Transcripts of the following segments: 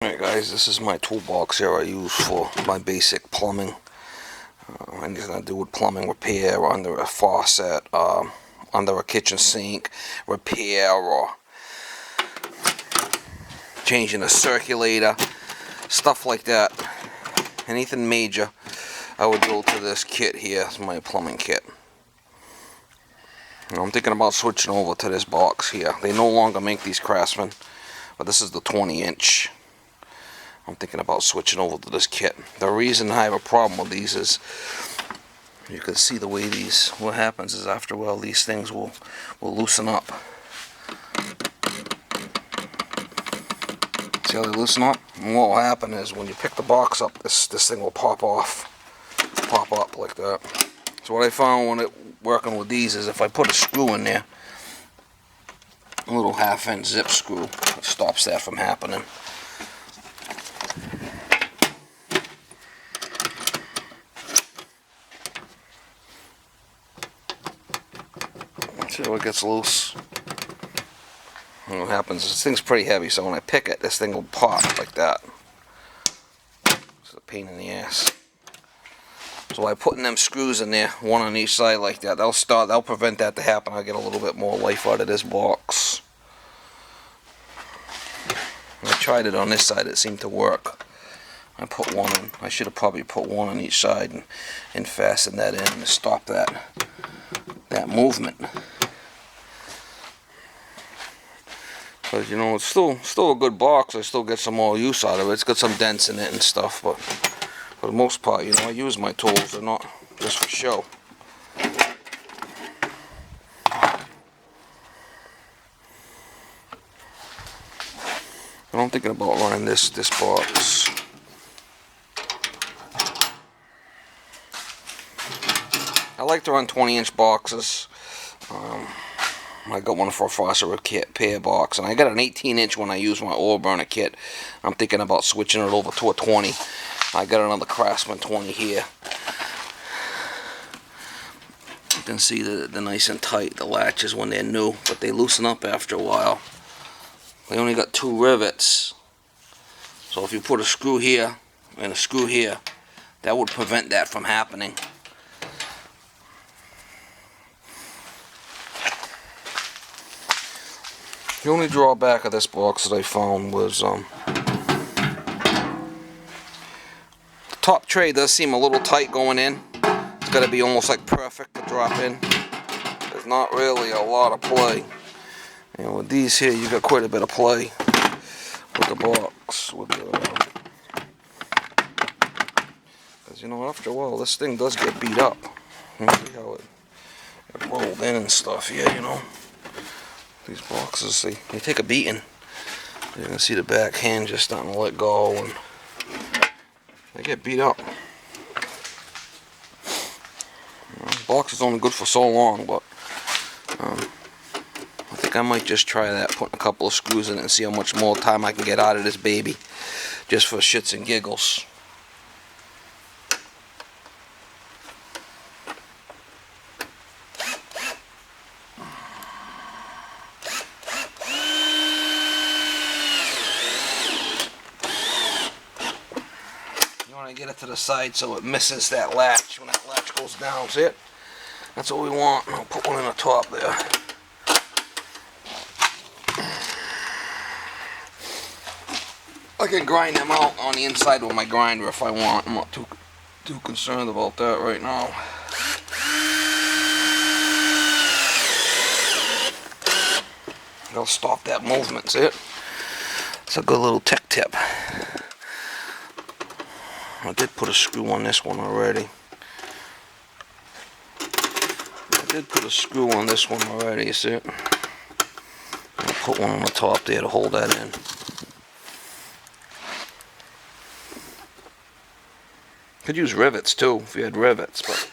Alright guys, this is my toolbox here I use for my basic plumbing. Anything to do with plumbing repair, under a faucet, under a kitchen sink, repair, or changing a circulator, stuff like that. Anything major, I would go to this kit here. It's my plumbing kit. I'm thinking about switching over to this box here. They no longer make these Craftsman, but this is the 20-inch. I'm thinking about switching over to this kit. The reason I have a problem with these is you can see the way these, what happens is after a while these things will loosen up. See how they loosen up? And what will happen is when you pick the box up, this thing will pop up like that. So what I found when working with these is if I put a screw in there, a little 1/2-inch zip screw, it stops that from happening. See how it gets loose? And what happens is this thing's pretty heavy, so when I pick it, this thing will pop like that. It's a pain in the ass. So by putting them screws in there, one on each side like that, that'll prevent that to happen. I'll get a little bit more life out of this box. I tried it on this side, it seemed to work. I put one in. I should have probably put one on each side and fastened that in to stop that movement. But you know, it's still a good box. I still get some more use out of it. It's got some dents in it and stuff, but for the most part, you know, I use my tools. They're not just for show. But I'm thinking about running this box. I like to run 20-inch boxes. I got one for a faucet repair box, and I got an 18-inch when I use my oil burner kit. I'm thinking about switching it over to a 20. I got another Craftsman 20 here. You can see that they're nice and tight, the latches when they're new, but they loosen up after a while. They only got 2 rivets, so if you put a screw here and a screw here, that would prevent that from happening. The only drawback of this box that I found was the top tray does seem a little tight going in. It's got to be almost like perfect to drop in. There's not really a lot of play. And with these here, you got quite a bit of play with the box. Because you know, after a while, this thing does get beat up. You see how it rolled in and stuff here, you know. These boxes, they take a beating. You can see the back hand just starting to let go, and they get beat up. The box is only good for so long, but I think I might just try that, putting a couple of screws in it and see how much more time I can get out of this baby, just for shits and giggles. Get it to the side so it misses that latch when that latch goes down. See it? That's what we want. I'll put one in the top there. I can grind them out on the inside with my grinder if I want. I'm not too concerned about that right now. That'll stop that movement. See it? It's a good little tech tip. I did put a screw on this one already. You see it? I'll put one on the top there to hold that in. Could use rivets too, if you had rivets, but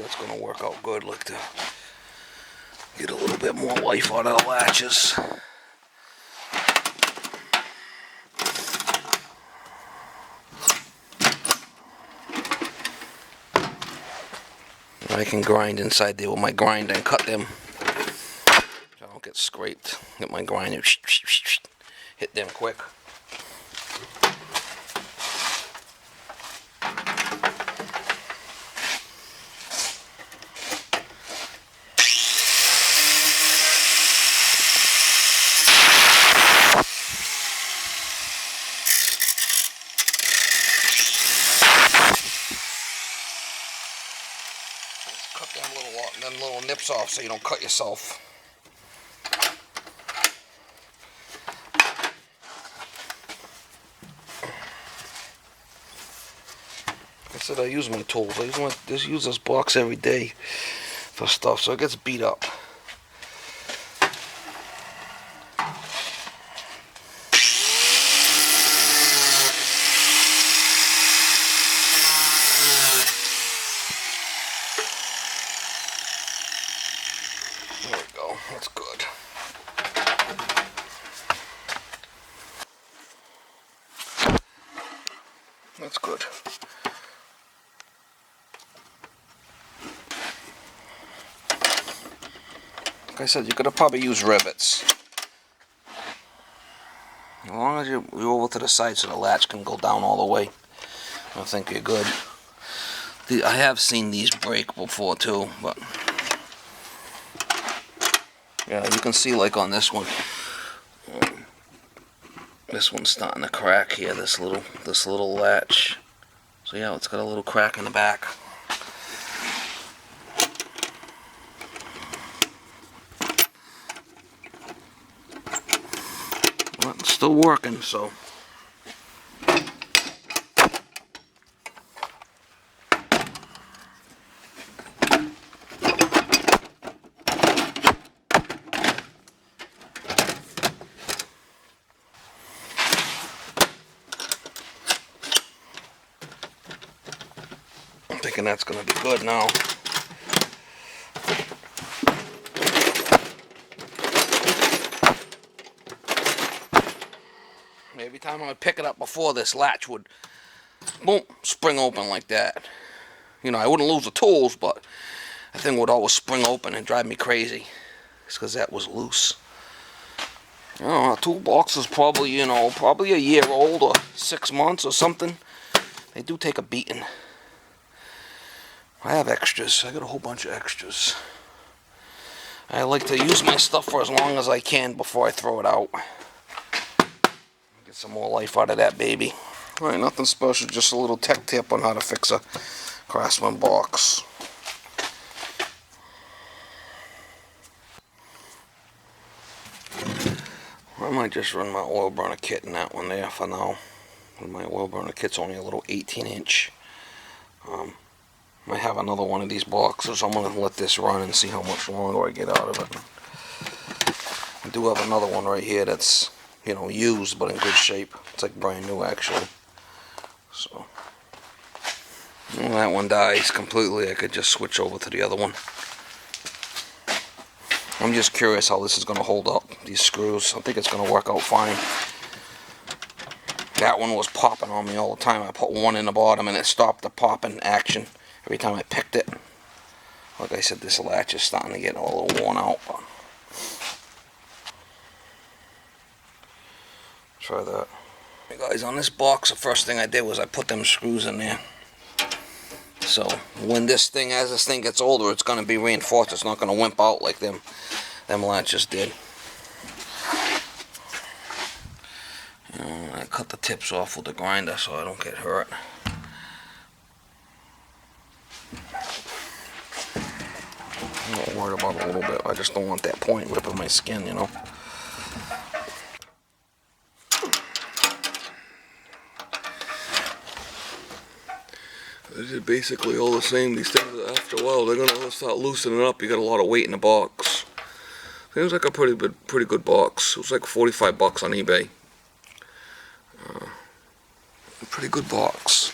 that's going to work out good. Like to get a little bit more life out of the latches. I can grind inside there with my grinder and cut them. So I don't get scraped. Get my grinder, hit them quick. Cut them little nips off so you don't cut yourself. I said I use my tools. I use this box every day for stuff, so it gets beat up. There we go. That's good. That's good. Like I said, you could probably use rivets. As long as you're over to the side so the latch can go down all the way, I think you're good. I have seen these break before too, but yeah, you can see like on this one. This one's starting to crack here, this little latch. So yeah, it's got a little crack in the back. Well, it's still working, so. I'm thinking that's going to be good now. Every time I would pick it up before, this latch would, boom, spring open like that. You know, I wouldn't lose the tools, but that thing would always spring open and drive me crazy. It's because that was loose. I don't know, a toolbox is probably, you know, probably a year old or 6 months or something. They do take a beating. I have extras. I got a whole bunch of extras. I like to use my stuff for as long as I can before I throw it out. Get some more life out of that baby. Alright, nothing special, just a little tech tip on how to fix a Craftsman box. I might just run my oil burner kit in that one there for now. My oil burner kit's only a little 18-inch. I have another one of these boxes. I'm going to let this run and see how much longer I get out of it. I do have another one right here that's, you know, used but in good shape. It's like brand new actually. So when that one dies completely, I could just switch over to the other one. I'm just curious how this is going to hold up, these screws. I think it's going to work out fine. That one was popping on me all the time. I put one in the bottom and it stopped the popping action every time I picked it. Like I said, this latch is starting to get a little worn out. Try that. Hey guys, on this box, the first thing I did was I put them screws in there. So when this thing, as this thing gets older, it's going to be reinforced. It's not going to wimp out like them latches did. I cut the tips off with the grinder so I don't get hurt. I'm not worried about it a little bit. I just don't want that point ripping my skin, you know. This is basically all the same. These things, after a while, they're gonna start loosening up. You got a lot of weight in the box. Seems like a pretty good box. It was like 45 bucks on eBay. A pretty good box.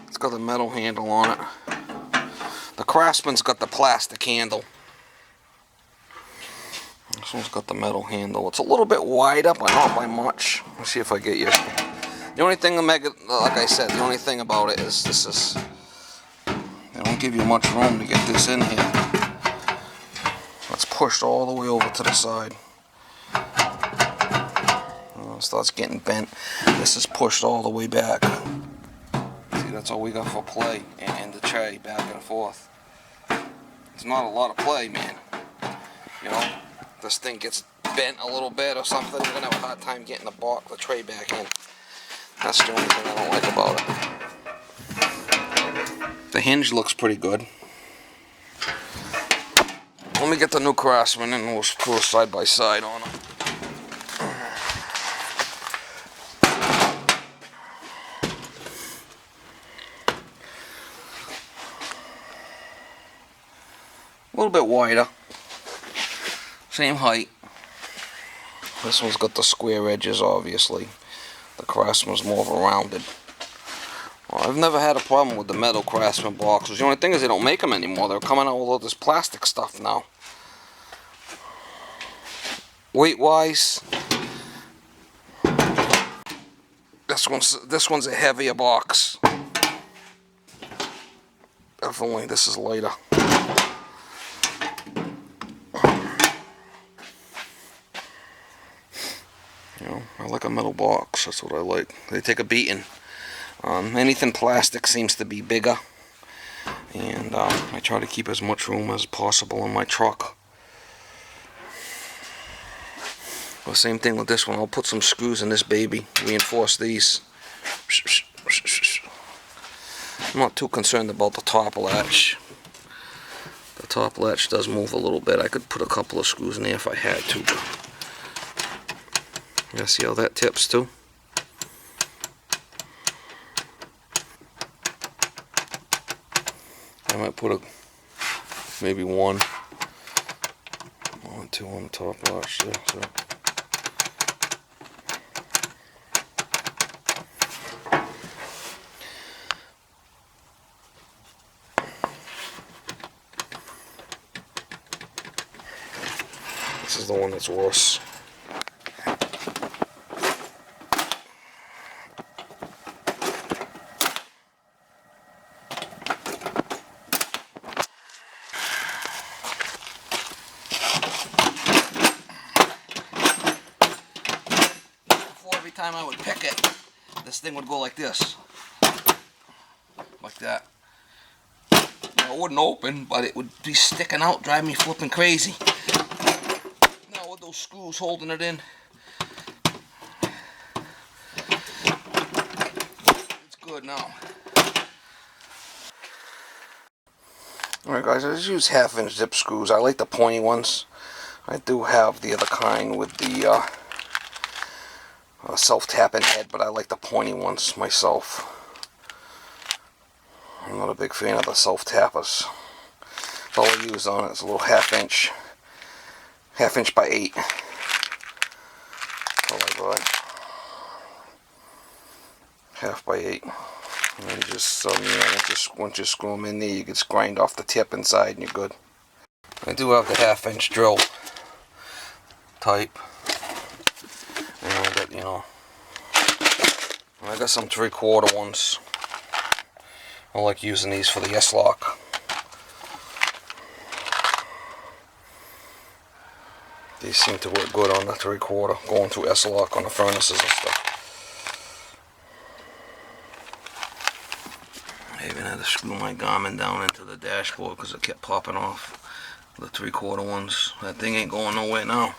It's got a metal handle on it. Craftsman's got the plastic handle. This one's got the metal handle. It's a little bit wider, but not by much. Let's see if I get you. The only thing, like I said, the only thing about it is they don't give you much room to get this in here. It's pushed all the way over to the side. It starts getting bent. This is pushed all the way back. See, that's all we got for play and the tray back and forth. It's not a lot of play, man. You know, this thing gets bent a little bit or something, you're gonna have a hard time getting the tray back in. That's the only thing I don't like about it. The hinge looks pretty good. Let me get the new Craftsman and we'll put a side by side on them. A little bit wider. Same height. This one's got the square edges, obviously. The Craftsman's more of a rounded. Well, I've never had a problem with the metal Craftsman boxes. The only thing is they don't make them anymore. They're coming out with all this plastic stuff now. Weight-wise, this one's a heavier box. Definitely, this is lighter. You know, I like a metal box. That's what I like. They take a beating. Anything plastic seems to be bigger, and I try to keep as much room as possible in my truck. Well, same thing with this one. I'll put some screws in this baby, reinforce these. I'm not too concerned about the top latch. The top latch does move a little bit. I could put a couple of screws in there if I had to. Yeah, see how that tips too? I might put maybe one, two on the top latch there. So. This is the one that's worse. Every time I would pick it, this thing would go like this. Like that. Now, it wouldn't open, but it would be sticking out, driving me flipping crazy. Now with those screws holding it in, it's good now. Alright guys, I just use 1/2" zip screws. I like the pointy ones. I do have the other kind with the self-tapping head, but I like the pointy ones myself. I'm not a big fan of the self-tappers. All I use on it is a little 1/2" by 8. Oh my god. 1/2 by 8. And then just once you screw them in there, you just grind off the tip inside and you're good. I do have the 1/2" drill type. And I got, you know, I got some 3/4 ones. I like using these for the S-lock. These seem to work good on the 3/4, going through S-lock on the furnaces and stuff. I even had to screw my Garmin down into the dashboard because it kept popping off. The 3/4 ones. That thing ain't going nowhere now.